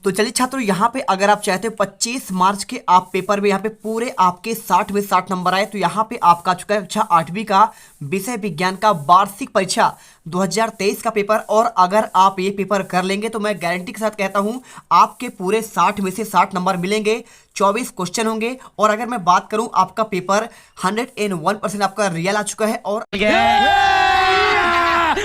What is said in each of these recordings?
तो चलिए छात्रों, यहाँ पे अगर आप चाहते हो 25 मार्च के आप पेपर में यहाँ पे पूरे आपके 60 में 60 नंबर आए, तो यहाँ पे आपका चुका है कक्षा 8वीं का विषय विज्ञान का वार्षिक परीक्षा 2023 का पेपर। और अगर आप ये पेपर कर लेंगे तो मैं गारंटी के साथ कहता हूँ आपके पूरे 60 में से 60 नंबर मिलेंगे। 24 क्वेश्चन होंगे। और अगर मैं बात करूँ, आपका पेपर 101% आपका रियल आ चुका है और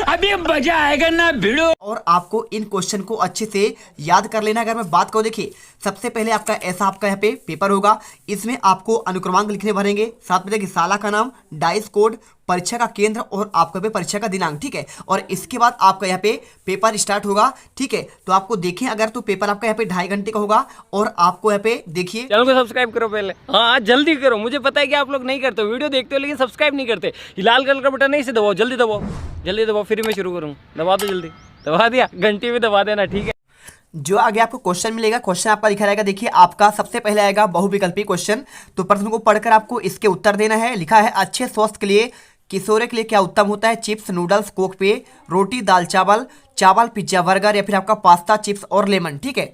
अभी मजा आएगा ना भिड़ो। और आपको इन क्वेश्चन को अच्छे से याद कर लेना। अगर मैं बात करूं, देखिए सबसे पहले आपका ऐसा आपका यहाँ पे पेपर होगा। इसमें आपको अनुक्रमांक लिखने भरेंगे, साथ में देखिए साला का नाम, डाइस कोड, परीक्षा का केंद्र और आपका पे परीक्षा का दिनांक, ठीक है। और इसके बाद आपका यहाँ पे पेपर स्टार्ट होगा, ठीक है। तो आपको देखें अगर, तो पेपर आपका यहाँ पे 2.5 घंटे का होगा। और आपको यहाँ पे देखिए, चैनल को सब्सक्राइब करो पहले, हाँ जल्दी करो। मुझे पता है कि आप लोग नहीं करते हो, वीडियो देखते हो लेकिन सब्सक्राइब नहीं करते। ये लाल कलर का बटन नहीं से दबाओ, जल्दी दबाओ, जल्दी दबाओ, फिर मैं शुरू करूँ। दबा दो जल्दी, दबा दिया, घंटी भी दबा देना, ठीक है। जो आगे आपको क्वेश्चन मिलेगा, क्वेश्चन आपका लिखा रहेगा। देखिए आपका सबसे पहले आएगा बहुविकल्पी क्वेश्चन। तो प्रश्न को पढ़कर आपको इसके उत्तर देना है। लिखा है, अच्छे स्वास्थ्य के लिए किशोरों के लिए क्या उत्तम होता है? चिप्स, नूडल्स, कोक पे, रोटी, दाल चावल, चावल, पिज्जा, बर्गर, या फिर आपका पास्ता, चिप्स और लेमन, ठीक है।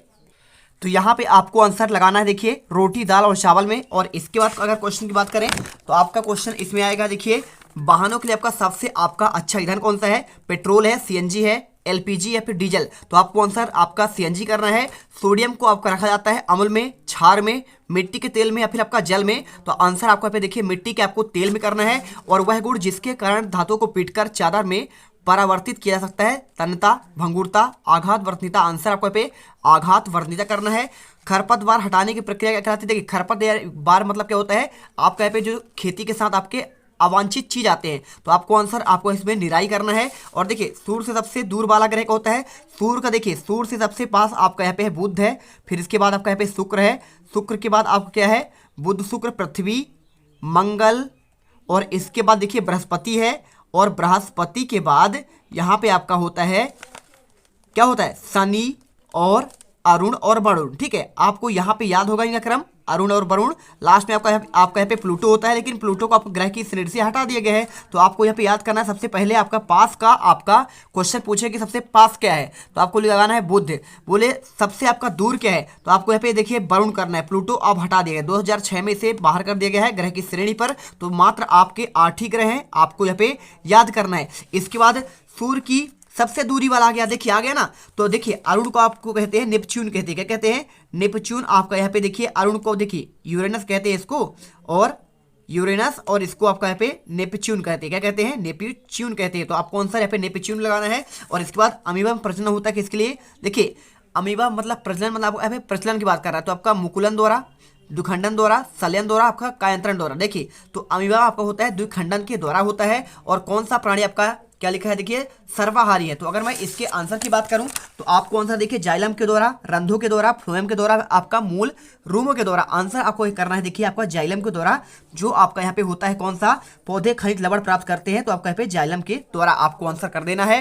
तो यहाँ पे आपको आंसर लगाना है, देखिए रोटी, दाल और चावल में। और इसके बाद अगर क्वेश्चन की बात करें तो आपका क्वेश्चन इसमें आएगा, देखिए वाहनों के लिए आपका सबसे आपका अच्छा ईंधन कौन सा है? पेट्रोल है, सीएनजी है, एलपीजी या फिर डीजल? तो आपको आंसर आपका सीएनजी करना है। सोडियम को आपका रखा जाता है अम्ल में, क्षार में, मिट्टी के तेल में या फिर आपका जल में? तो आंसर आपको यहाँ पे देखिए मिट्टी के आपको तेल में करना है। और वह गुण जिसके कारण धातुओं को पीटकर चादर में परावर्तित किया जा सकता है? तन्यता, भंगुरता, आघात वर्तनीयता। आंसर आपको यहाँ पे आघात वर्तनीयता करना है। खरपतवार हटाने की प्रक्रिया क्या कहलाती है? देखिए खरपतवार मतलब क्या होता है? आपका यहाँ पे जो खेती के साथ आपके अवांछित चीज आते हैं, तो आपको आंसर आपको इसमें निराई करना है। और देखिए सूर्य से सबसे दूर वाला ग्रह क्या होता है? सूर्य का, देखिए सूर्य से सबसे पास आपका यहाँ पे है बुध है, फिर इसके बाद आपका यहाँ पे शुक्र है, शुक्र के बाद आपको क्या है? बुध, शुक्र, पृथ्वी, मंगल, और इसके बाद देखिए बृहस्पति है। और बृहस्पति के बाद यहाँ पे आपका होता है, क्या होता है? शनि और अरुण और वरुण, ठीक है। आपको यहाँ पे याद होगा इनका क्रम, अरुण और वरुण। लास्ट में आपका यहाँ पे प्लूटो होता है, लेकिन प्लूटो को आपको ग्रह की श्रेणी से हटा दिया गया है। तो आपको यहाँ पे याद करना है, सबसे पहले आपका पास का आपका क्वेश्चन पूछे कि सबसे पास क्या है, तो आपको लगाना है बुध। बोले सबसे आपका दूर क्या है, तो आपको यहाँ पे देखिए वरुण करना है। प्लूटो अब हटा दिया गया, 2006 में से बाहर कर दिया गया है ग्रह की श्रेणी पर। तो मात्र आपके 8 ही ग्रह हैं, आपको यहाँ पे याद करना है। इसके बाद सूर्य की सबसे दूरी वाला आ गया, देखिए आ गया ना। तो देखिए अरुण को आपको कहते हैं नेपच्यून कहते हैं। क्या कहते हैं? नेपच्यून। आपका यहाँ पे देखिए अरुण को देखिए यूरेनस कहते हैं इसको, और यूरेनस, और इसको आपका यहाँ पे नेपच्यून कहते हैं। क्या कहते हैं? नेपच्यून कहते हैं। तो आपको आंसर यहाँ पे नेपच्यून लगाना है। और इसके बाद अमीबा में प्रजनन होता है किसके लिए? देखिए अमीबा मतलब प्रजनन, मतलब आपको यहाँ पे प्रजनन की बात कर रहा है। तो आपका मुकुलन द्वारा, द्विखंडन द्वारा, सलयन द्वारा, आपका कायंत्रण द्वारा। देखिए तो अमीबा आपका होता है द्विखंडन के द्वारा होता है। और कौन सा प्राणी आपका क्या लिखा है? देखिए सर्वाहारी है। तो अगर मैं इसके आंसर की बात करूं तो आपको आंसर देखिए जाइलम के द्वारा, रंध्रों के द्वारा, फ्लोएम के द्वारा, आपका मूल रूमों के द्वारा। आंसर आपको करना है, देखिए आपका जाइलम के द्वारा, जो आपका यहाँ पे होता है कौन सा? पौधे खनिज लवण प्राप्त करते हैं। तो आपका यहाँ पे जाइलम के द्वारा आपको आंसर कर देना है।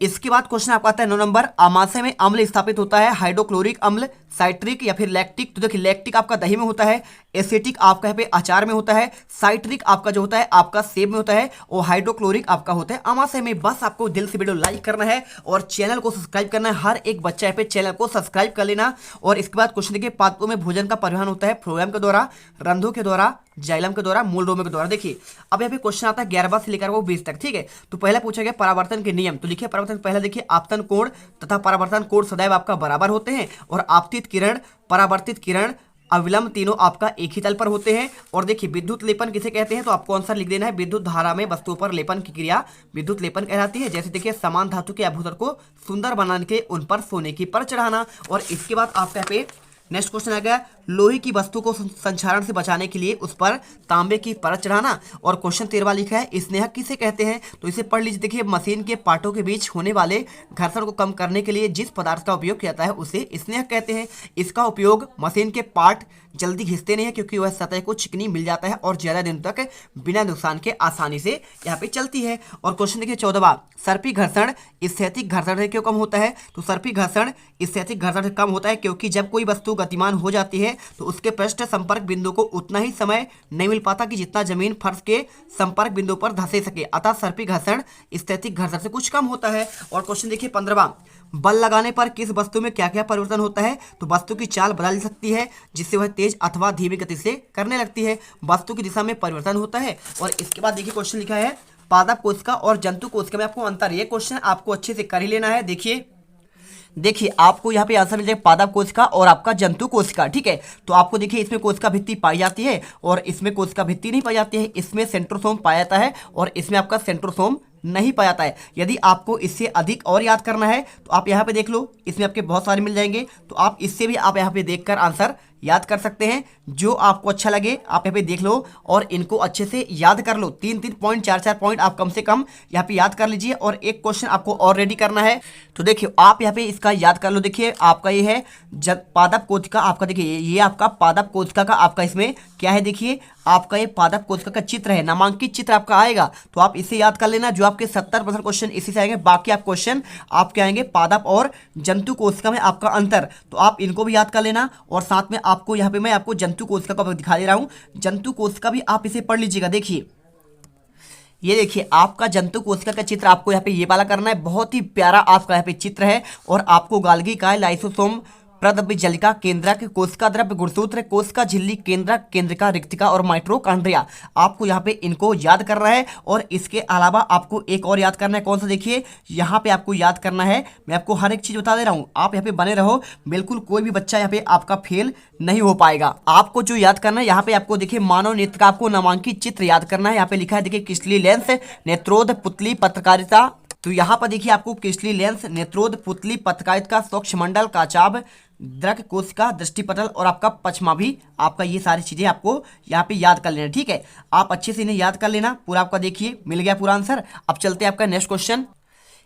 इसके बाद क्वेश्चन आपका आता है 9 नंबर, आमाशय में अम्ल स्थापित होता है? हाइड्रोक्लोरिक अम्ल, साइट्रिक या फिर लैक्टिक? तो देखिए लैक्टिक आपका दही में होता है, एसिटिक आपका यहाँ पे अचार में होता है, साइट्रिक आपका जो होता है आपका सेब में होता है, और हाइड्रोक्लोरिक आपका होता है आमाशय में। बस आपको दिल से वीडियो लाइक करना है और चैनल को सब्सक्राइब करना है। हर एक बच्चा यहाँ पे चैनल को सब्सक्राइब कर लेना। और इसके बाद क्वेश्चन देखिए, पादपों में भोजन का परिवहन होता है? फ्लोएम के द्वारा, रंध्रों के द्वारा, जाइलम के द्वारा, मूल रोमों के द्वारा। देखिए अब यहाँ पे क्वेश्चन आता है 11वां से लेकर वो 20 तक, ठीक है। तो पहला पूछा गया परावर्तन के नियम। तो लिखिए परावर्तन, पहला देखिए आपतन कोण तथा परावर्तन कोण सदैव आपका बराबर होते हैं। और आपतित किरण, परावर्तित किरण, अविलंब, तीनों आपका एक ही तल पर होते हैं। और देखिए विद्युत लेपन किसे कहते हैं? तो आपको आंसर लिख देना है, विद्युत धारा में वस्तुओं पर लेपन की क्रिया विद्युत लेपन कहलाती है। जैसे देखिए समान धातु के आभूषण को सुंदर बनाने के उन पर सोने की परत चढ़ाना। और इसके बाद आपका यहाँ पे नेक्स्ट क्वेश्चन आ गया, लोहे की वस्तु को संक्षारण से बचाने के लिए उस पर तांबे की परत चढ़ाना। और क्वेश्चन 13वां लिखा है, स्नेहक किसे कहते हैं? तो इसे पढ़ लीजिए। देखिए मशीन के पार्टों के बीच होने वाले घर्षण को कम करने के लिए जिस पदार्थ का उपयोग किया जाता है उसे स्नेहक कहते हैं। इसका उपयोग मशीन के पार्ट जल्दी घिसते नहीं है, क्योंकि वह सतह को चिकनी मिल जाता है और ज्यादा दिन तक बिना नुकसान के आसानी से यहाँ पे चलती है। और क्वेश्चन देखिए 14वां, सर्पी घर्षण स्थैतिक घर्षण से क्यों कम होता है? तो सर्पी घर्षण स्थैतिक घर्षण से कम होता है क्योंकि जब कोई वस्तु गतिमान हो जाती है तो उसके पृष्ठ संपर्क बिंदु को उतना ही समय नहीं मिल पाता कि जितना जमीन फर्श के संपर्क बिंदु पर धंसे सके। अतः सर्पी घर्षण स्थैतिक घर्षण से कुछ कम होता है। और क्वेश्चन देखिए 15वां, बल लगाने पर किस वस्तु में क्या क्या परिवर्तन होता है? तो वस्तु की चाल बदल सकती है जिससे वह तेज अथवा धीमी गति से करने लगती है। वस्तु की दिशा में परिवर्तन होता है। और इसके बाद देखिए क्वेश्चन लिखा है पादप कोशिका और जंतु कोशिका में आपको अंतर। ये क्वेश्चन आपको अच्छे से कर ही लेना है। देखिए आपको यहाँ पे आंसर मिल जाएगा पादप कोशिका और आपका जंतु कोशिका, ठीक है। तो आपको देखिए इसमें कोशिका भित्ति पाई जाती है और इसमें कोशिका भित्ति नहीं पाई जाती है। इसमें सेंट्रोसोम पाया जाता है और इसमें आपका सेंट्रोसोम नहीं पाया जाता है। यदि आपको इससे अधिक और याद करना है तो आप यहाँ पे देख लो, इसमें आपके बहुत सारे मिल जाएंगे। तो आप इससे भी आप यहाँ पे देखकर आंसर याद कर सकते हैं। जो आपको अच्छा लगे आप यहाँ पे देख लो और इनको अच्छे से याद कर लो। 3-3 पॉइंट 4-4 पॉइंट आप कम से कम यहाँ पे याद कर लीजिए। और एक क्वेश्चन आपको और रेडी करना है। तो देखिए आप यहाँ पे इसका याद कर लो। देखिए आपका ये है पादप कोशिका, आपका देखिए ये आपका पादप कोशिका का आपका इसमें क्या है, देखिए आपका ये पादप कोशिका का चित्र है, नामांकित चित्र आपका आएगा। तो आप इसे याद कर लेना। जो आपके 70% क्वेश्चन इसी से आएंगे। बाकी आप क्वेश्चन आपके आएंगे पादप और जंतु कोशिका में आपका अंतर, तो आप इनको भी याद कर लेना। और साथ में आपको यहाँ पे मैं आपको जंतु कोशिका का दिखा दे रहा हूँ। जंतु कोशिका भी आप इसे पढ़ लीजिएगा। देखिए ये देखिए आपका जंतु कोशिका का चित्र आपको यहाँ पे ये वाला करना है। बहुत ही प्यारा आपका यहाँ पे चित्र है। और आपको गाल्गी काय, लाइसोसोम, प्रद्रव्य जलिका, केंद्रक, कोशिका द्रव्य, गुणसूत्र, कोशिका झिल्ली, केंद्रक, केंद्रिका, रिक्तिका और माइटोकॉन्ड्रिया, आपको यहाँ पे इनको याद करना है। और इसके अलावा आपको एक और याद करना है। कौन सा? देखिए यहाँ पे आपको याद करना है। मैं आपको हर एक चीज बता दे रहा हूँ, आप यहाँ पे बने रहो। बिल्कुल कोई भी बच्चा यहाँ पे आपका फेल नहीं हो पाएगा। आपको जो याद करना है यहाँ पे आपको देखिए मानव नेत्र का आपको नामांकित चित्र याद करना है। यहाँ पे लिखा है देखिए क्रिस्टलीय लेंस, नेत्रोद, पुतली, पत्रकारिता। तो यहाँ पर देखिए आपको क्रिस्टलीय लेंस, नेत्रोद, पुतली, पत्रकारिता, स्वच्छ मंडल, काचाभ, द्रक, कोशिका, दृष्टिपटल और आपका पछमा भी, आपका ये सारी चीजें आपको यहाँ पे याद कर लेना, ठीक है। आप अच्छे से इन्हें याद कर लेना। पूरा आपका देखिए मिल गया पूरा आंसर। अब चलते हैं आपका नेक्स्ट क्वेश्चन।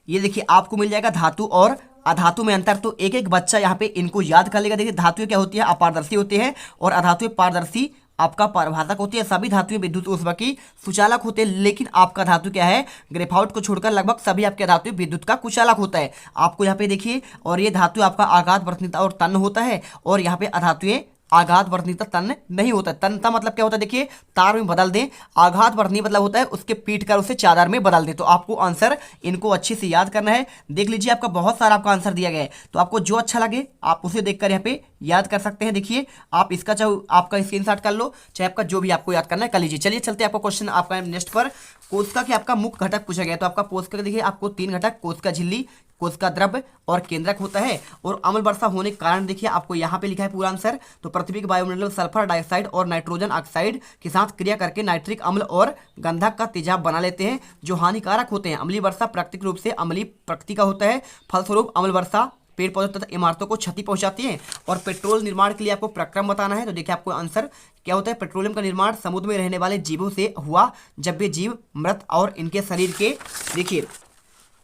ये देखिए आपको मिल जाएगा धातु और अधातु में अंतर। तो एक एक बच्चा यहाँ पे इनको याद कर लेगा। देखिए धातुएं क्या होती है? अपारदर्शी होते हैं। और अधातुएं पारदर्शी आपका परिभाषक होती है। सभी धातुएं विद्युत ऊष्मा की सुचालक होते हैं। लेकिन आपका धातु क्या है? ग्रेफाइट को छोड़कर लगभग सभी आपके धातु विद्युत का कुचालक होता है। आपको यहाँ पे देखिए। और ये धातु आपका आघात, वर्तनीयता और तन्य होता है। और यहाँ पे अधातुएं आघात, वर्तनीयता, तन्य नहीं होता है। तन्यता मतलब क्या होता है? देखिए तार में बदल दें। आघात, वर्तनीय मतलब होता है उसके पीट कर उसे चादर में बदल दें। तो आपको आंसर इनको अच्छे से याद करना है। देख लीजिए आपका बहुत सारा आपका आंसर दिया गया है। तो आपको जो अच्छा लगे आप उसे देखकर यहाँ पे याद कर सकते हैं। देखिए आप इसका चाहे आपका स्क्रीनशॉट कर लो, चाहे आपका जो भी आपको याद करना है कर लीजिए। चलिए चलते हैं आपका क्वेश्चन आपका नेक्स्ट पर। कोशिका के आपका मुख्य घटक पूछा गया। तो आपका कोशिका देखिए आपको 3 घटक, कोशिका झिल्ली, कोशिका द्रव्य और केंद्रक होता है। और अम्ल वर्षा होने के कारण देखिए आपको यहाँ पे लिखा है पूरा आंसर। तो पृथ्वी के वायुमंडल में सल्फर डाइऑक्साइड और नाइट्रोजन ऑक्साइड के साथ क्रिया करके नाइट्रिक अम्ल और गंधक का तेजाब बना लेते हैं जो हानिकारक होते हैं। अम्लीय वर्षा प्राकृतिक रूप से अम्लीय प्रकृति का होता है। फलस्वरूप अम्ल वर्षा पेड़ पौधे तथा इमारतों को क्षति पहुंचाती है। और पेट्रोल निर्माण के लिए आपको प्रक्रम बताना है। तो देखिए आपको आंसर क्या होता है? पेट्रोलियम का निर्माण समुद्र में रहने वाले जीवों से हुआ जब वे जीव मृत और इनके शरीर के देखिए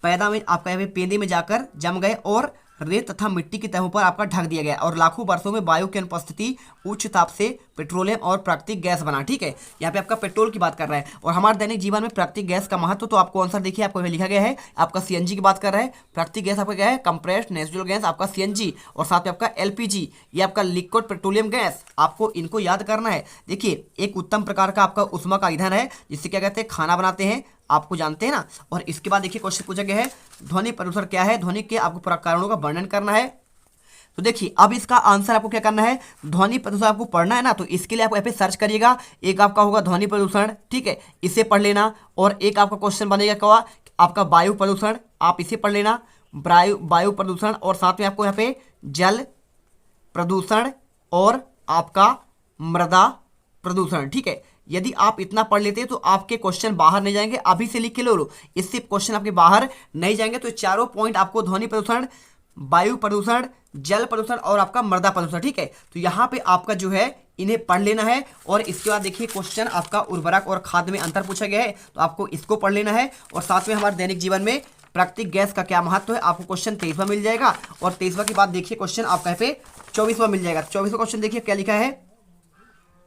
पैदा में आपका यहाँ पे पेंदे में जाकर जम गए और रेत तथा मिट्टी की तहों पर आपका ढक दिया गया। और लाखों वर्षों में वायु की अनुपस्थिति उच्च ताप से पेट्रोलियम और प्राकृतिक गैस बना, ठीक है। यहाँ पे आपका पेट्रोल की बात कर रहा है। और हमारे दैनिक जीवन में प्राकृतिक गैस का महत्व, तो आपको आंसर देखिए आपको लिखा गया है आपका सीएनजी की बात कर रहा है। प्राकृतिक गैस आपका क्या है? कंप्रेस्ड नेचुरल गैस आपका सीएनजी। और साथ में आपका एलपीजी, ये आपका लिक्विड पेट्रोलियम गैस। आपको इनको याद करना है। देखिए एक उत्तम प्रकार का आपका उष्मा का ईंधन है जिससे क्या कहते हैं? खाना बनाते हैं, आपको जानते हैं ना। और इसके बाद देखिए क्वेश्चन पूछा गया है ध्वनि प्रदूषण क्या है? ध्वनि के आपको कारणों का वर्णन करना है। तो देखिए अब इसका आंसर आपको क्या करना है? ध्वनि प्रदूषण आपको पढ़ना है ना। तो इसके लिए आप यहाँ पे सर्च करिएगा। एक आपका होगा ध्वनि प्रदूषण, ठीक है, इसे पढ़ लेना। और एक आपका क्वेश्चन बनेगा क्या? आपका वायु प्रदूषण, आप इसे पढ़ लेना, वायु प्रदूषण। और साथ में आपको यहाँ पे जल प्रदूषण और आपका मृदा प्रदूषण, ठीक है। यदि आप इतना पढ़ लेते हैं तो आपके क्वेश्चन बाहर नहीं जाएंगे। अभी से लिख के लो, इससे क्वेश्चन आपके बाहर नहीं जाएंगे। तो चारों पॉइंट आपको ध्वनि प्रदूषण, वायु प्रदूषण, जल प्रदूषण और आपका मृदा प्रदूषण, ठीक है। तो यहाँ पे आपका जो है इन्हें पढ़ लेना है। और इसके बाद देखिए क्वेश्चन आपका उर्वरक और खाद्य में अंतर पूछा गया है। तो आपको इसको पढ़ लेना है। और साथ में हमारे दैनिक जीवन में प्राकृतिक गैस का क्या महत्व है, आपको क्वेश्चन 23वां मिल जाएगा। और 23वां के बाद देखिए क्वेश्चन आपका यहाँ पे 24वां मिल जाएगा। 24वां क्वेश्चन देखिए क्या लिखा है?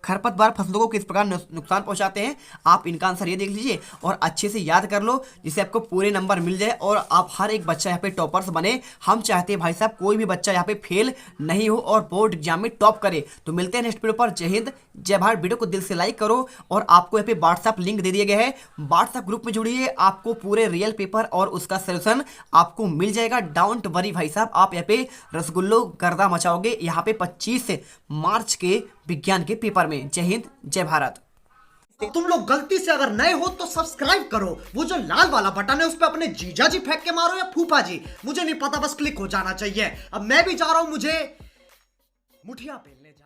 खरपतवार फसलों को किस प्रकार नुकसान पहुंचाते हैं, आप इनका आंसर ये देख लीजिए और अच्छे से याद कर लो, जिससे आपको पूरे नंबर मिल जाए और आप हर एक बच्चा यहाँ पे टॉपर्स बने। हम चाहते हैं भाई साहब कोई भी बच्चा यहाँ पे फेल नहीं हो और बोर्ड एग्जाम में टॉप करे। तो मिलते हैं नेक्स्ट वीडियो पर। जय हिंद जय भारत। वीडियो को दिल से लाइक करो और आपको यहाँ पे व्हाट्सएप लिंक दे दिया गया है, व्हाट्सएप ग्रुप में जुड़िए, आपको पूरे रियल पेपर और उसका सोल्यूशन आपको मिल जाएगा। डोंट वरी भाई साहब, आप यहाँ पे रसगुल्लो गर्दा मचाओगे यहाँ पे 25 मार्च के विज्ञान के पेपर में। जय हिंद जय भारत। तुम लोग गलती से अगर नए हो तो सब्सक्राइब करो, वो जो लाल वाला बटन है उस पर अपने जीजा जी फेंक के मारो या फूफा जी, मुझे नहीं पता, बस क्लिक हो जाना चाहिए। अब मैं भी जा रहा हूं, मुझे मुठिया पहनने जा